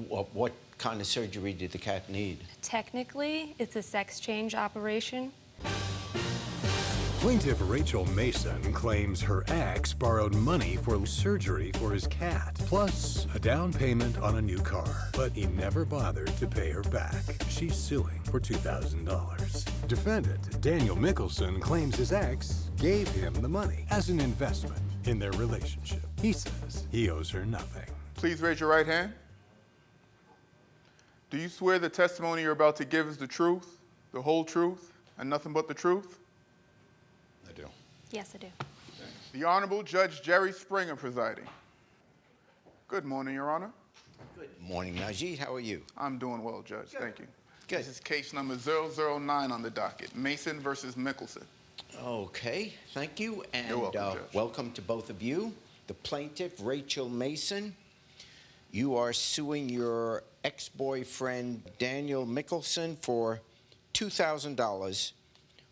What kind of surgery did the cat need? Technically, it's a sex change operation. Plaintiff Rachel Mason claims her ex borrowed money for surgery for his cat, plus a down payment on a new car. But he never bothered to pay her back. She's suing for $2,000. Defendant Daniel Mickelson claims his ex gave him the money as an investment in their relationship. He says he owes her nothing. Please raise your right hand. Do you swear the testimony you're about to give is the truth, the whole truth, and nothing but the truth? I do. Yes, I do. The Honorable Judge Jerry Springer presiding. Good morning, Your Honor. Good morning, Najee. How are you? I'm doing well, Judge. Thank you. Good. This is case number 009 on the docket, Mason versus Mickelson. Okay, thank you. And You're welcome, Judge. welcome to both of you. The plaintiff, Rachel Mason, you are suing your ex-boyfriend, Daniel Mickelson, for $2,000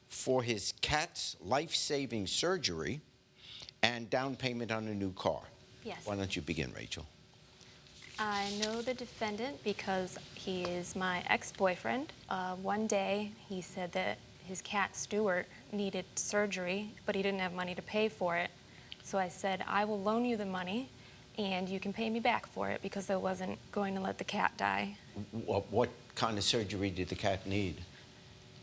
for his cat's life-saving surgery and down payment on a new car. Yes. Why don't you begin, Rachel? I know the defendant because he is my ex-boyfriend. One day, he said that his cat, Stuart, needed surgery, but he didn't have money to pay for it. So I said, I will loan you the money, and you can pay me back for it because I wasn't going to let the cat die. What kind of surgery did the cat need?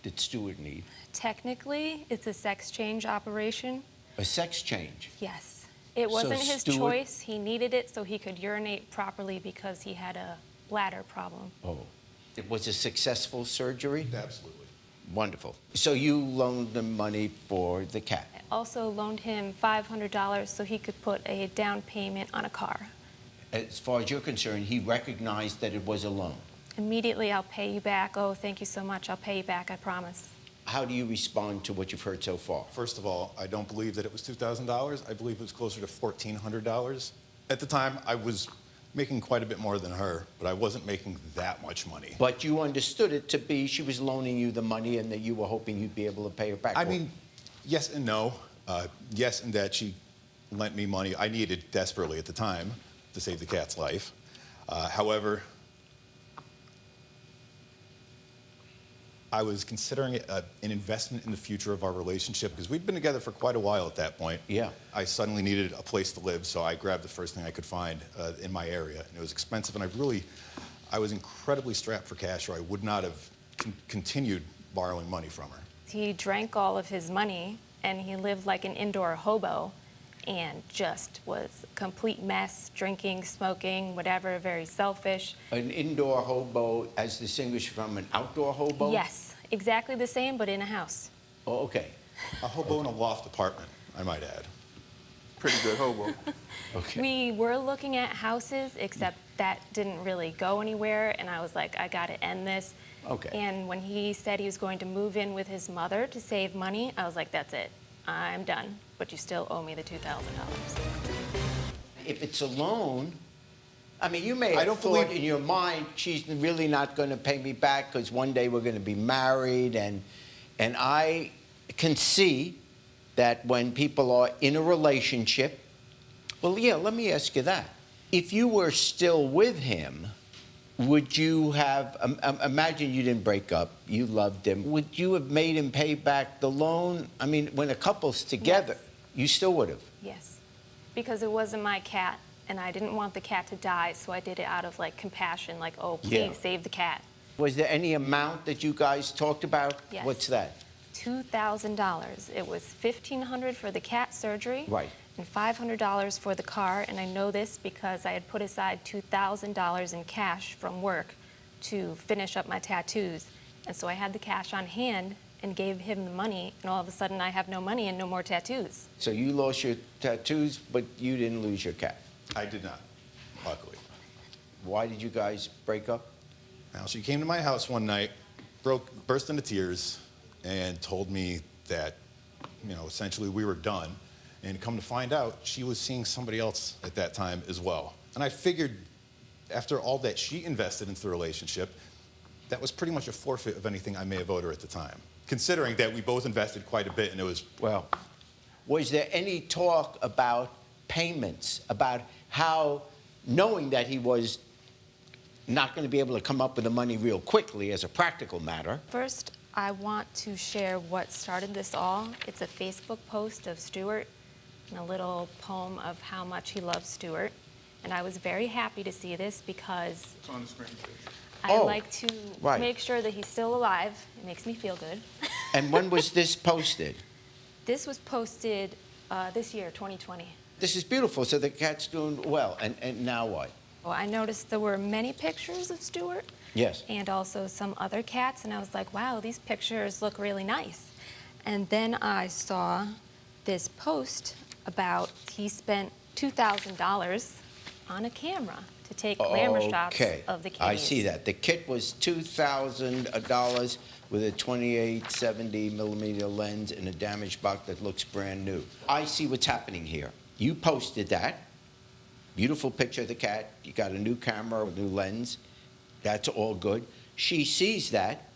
Did Stuart need? Technically, it's a sex change operation. A sex change? Yes. It wasn't his Stuart- choice. He needed it so he could urinate properly because he had a bladder problem. Oh. It was a successful surgery? Absolutely. Wonderful. So you loaned the money for the cat? I also loaned him $500 so he could put a down payment on a car. As far as you're concerned, he recognized that it was a loan. Immediately, I'll pay you back. Oh, thank you so much. I'll pay you back, I promise. How do you respond to what you've heard so far? First of all, I don't believe that it was $2,000. I believe it was closer to $1,400. At the time, I was making quite a bit more than her, but I wasn't making that much money. But you understood it to be she was loaning you the money and that you were hoping you'd be able to pay her back. I mean, yes and no. Yes, in that she lent me money I needed desperately at the time to save the cat's life. However, I was considering it an investment in the future of our relationship because we'd been together for quite a while at that point. Yeah. I suddenly needed a place to live, so I grabbed the first thing I could find in my area. And it was expensive, and I was incredibly strapped for cash, or I would not have continued borrowing money from her. He drank all of his money, and he lived like an indoor hobo and just was a complete mess, drinking, smoking, whatever, very selfish. An indoor hobo as distinguished from an outdoor hobo? Yes, exactly the same, but in a house. Oh, okay. A hobo in a loft apartment, I might add. Pretty good hobo. Okay. We were looking at houses, except that didn't really go anywhere, and I was like, I gotta end this. Okay. And when he said he was going to move in with his mother to save money, I was like, that's it. I'm done, but you still owe me the $2,000. If it's a loan, I mean, you may I have don't thought believe- in your mind, she's really not going to pay me back because one day we're going to be married. And I can see that when people are in a relationship, well, yeah, let me ask you that. If you were still with him, would you have, imagine you didn't break up, you loved him, would you have made him pay back the loan? I mean, when a couple's together, Yes. you still would have. Yes, because it wasn't my cat, and I didn't want the cat to die, so I did it out of like compassion, like, oh, please Yeah. save the cat. Was there any amount that you guys talked about? Yes. What's that? $2,000. It was $1,500 for the cat surgery. Right. And $500 for the car, and I know this because I had put aside $2,000 in cash from work to finish up my tattoos. And so I had the cash on hand and gave him the money, and all of a sudden I have no money and no more tattoos. So you lost your tattoos, but you didn't lose your cat. I did not, luckily. Why did you guys break up? Now, she came to my house one night, burst into tears, and told me that, essentially we were done. And come to find out, she was seeing somebody else at that time as well. And I figured after all that she invested into the relationship, that was pretty much a forfeit of anything I may have owed her at the time. Considering that we both invested quite a bit and it was... Well, was there any talk about payments, about how, knowing that he was not going to be able to come up with the money real quickly as a practical matter. First, I want to share what started this all. It's a Facebook post of Stuart and a little poem of how much he loves Stuart. And I was very happy to see this because It's on the screen, please. I Oh, like to right. make sure that he's still alive. It makes me feel good. And when was this posted? This was posted this year, 2020. This is beautiful. So the cat's doing well. And now what? Well, I noticed there were many pictures of Stuart. Yes. And also some other cats, and I was like, wow, these pictures look really nice. And then I saw this post about he spent $2,000 on a camera to take glamour shots of the kitties. I see that. The kit was $2,000 with a 2870 millimeter lens and a damaged box that looks brand new. I see what's happening here. You posted that. Beautiful picture of the cat. You got a new camera, a new lens. That's all good. She sees that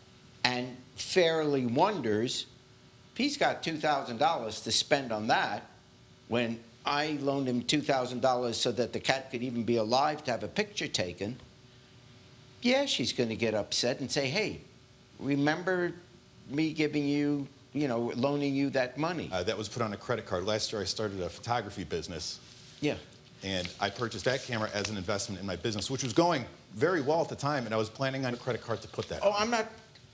and fairly wonders if he's got $2,000 to spend on that when I loaned him $2,000 so that the cat could even be alive to have a picture taken. Yeah, she's going to get upset and say, hey, remember me giving you, loaning you that money? That was put on a credit card. Last year, I started a photography business. Yeah. And I purchased that camera as an investment in my business, which was going very well at the time, and I was planning on a credit card to put that Oh, on. I'm not.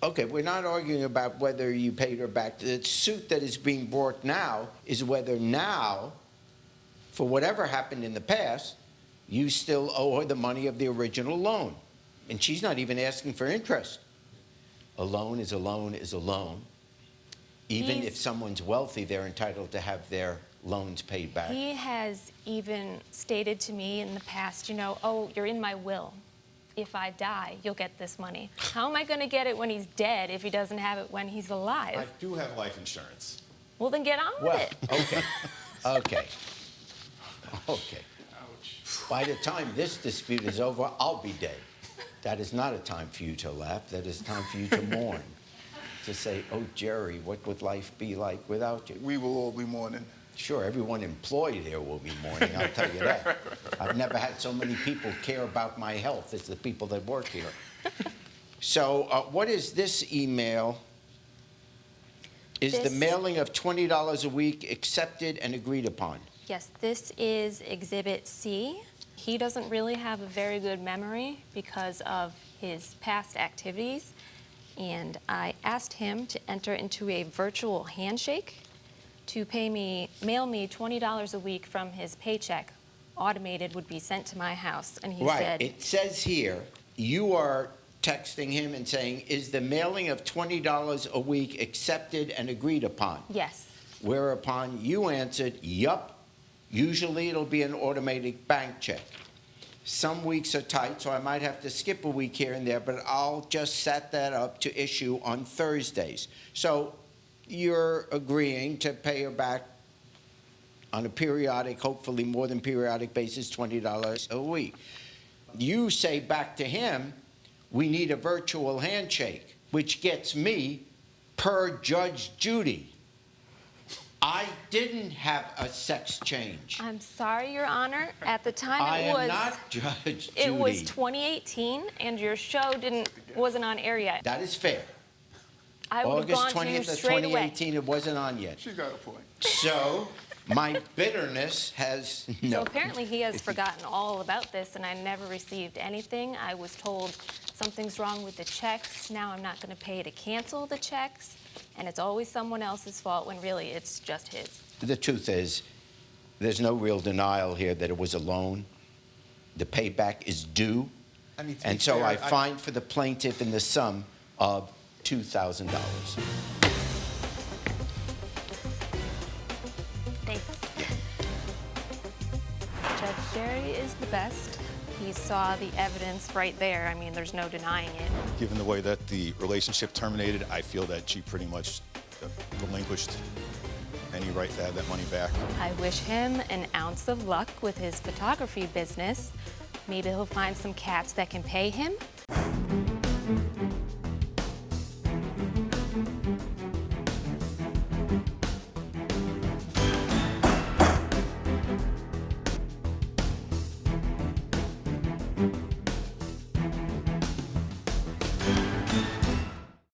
Okay, we're not arguing about whether you paid her back. The suit that is being brought now is whether now, for whatever happened in the past, you still owe her the money of the original loan. And she's not even asking for interest. A loan is a loan is a loan. Even if someone's wealthy, they're entitled to have their loans paid back. He has even stated to me in the past, oh, you're in my will. If I die, you'll get this money. How am I going to get it when he's dead if he doesn't have it when he's alive? I do have life insurance. Well, then get on with it. Okay. Okay. By the time this dispute is over, I'll be dead. That is not a time for you to laugh. That is a time for you to mourn. To say, oh, Jerry, what would life be like without you? We will all be mourning. Sure, everyone employed here will be mourning, I'll tell you that. I've never had so many people care about my health as the people that work here. So what is this email? Is the This- mailing of $20 a week accepted and agreed upon? Yes, this is Exhibit C. He doesn't really have a very good memory because of his past activities. And I asked him to enter into a virtual handshake to mail me $20 a week from his paycheck. Automated would be sent to my house. And he Right, said, it says here, you are texting him and saying, is the mailing of $20 a week accepted and agreed upon? yes. Whereupon you answered, yup. Usually it'll be an automated bank check. Some weeks are tight, so I might have to skip a week here and there, but I'll just set that up to issue on Thursdays. So you're agreeing to pay her back on a periodic, hopefully more than periodic basis, $20 a week. You say back to him, we need a virtual handshake, which gets me, per Judge Judy, I didn't have a sex change. I'm sorry, Your Honor. At the time I it am was not Judge Judy. it was 2018 and your show wasn't on air yet. That is fair. I would have August gone to you 20th of straight away. 2018, it wasn't on yet. She's got a point. So my bitterness has So no. apparently he has forgotten all about this, and I never received anything. I was told something's wrong with the checks. Now I'm not going to pay to cancel the checks, and it's always someone else's fault when really it's just his. The truth is, there's no real denial here that it was a loan. The payback is due. I mean, to be And so fair, I fine for the plaintiff in the sum of $2,000. Thanks. Judge Jerry is the best. He saw the evidence right there. I mean, there's no denying it. Given the way that the relationship terminated, I feel that she pretty much relinquished any right to have that money back. I wish him an ounce of luck with his photography business. Maybe he'll find some cats that can pay him,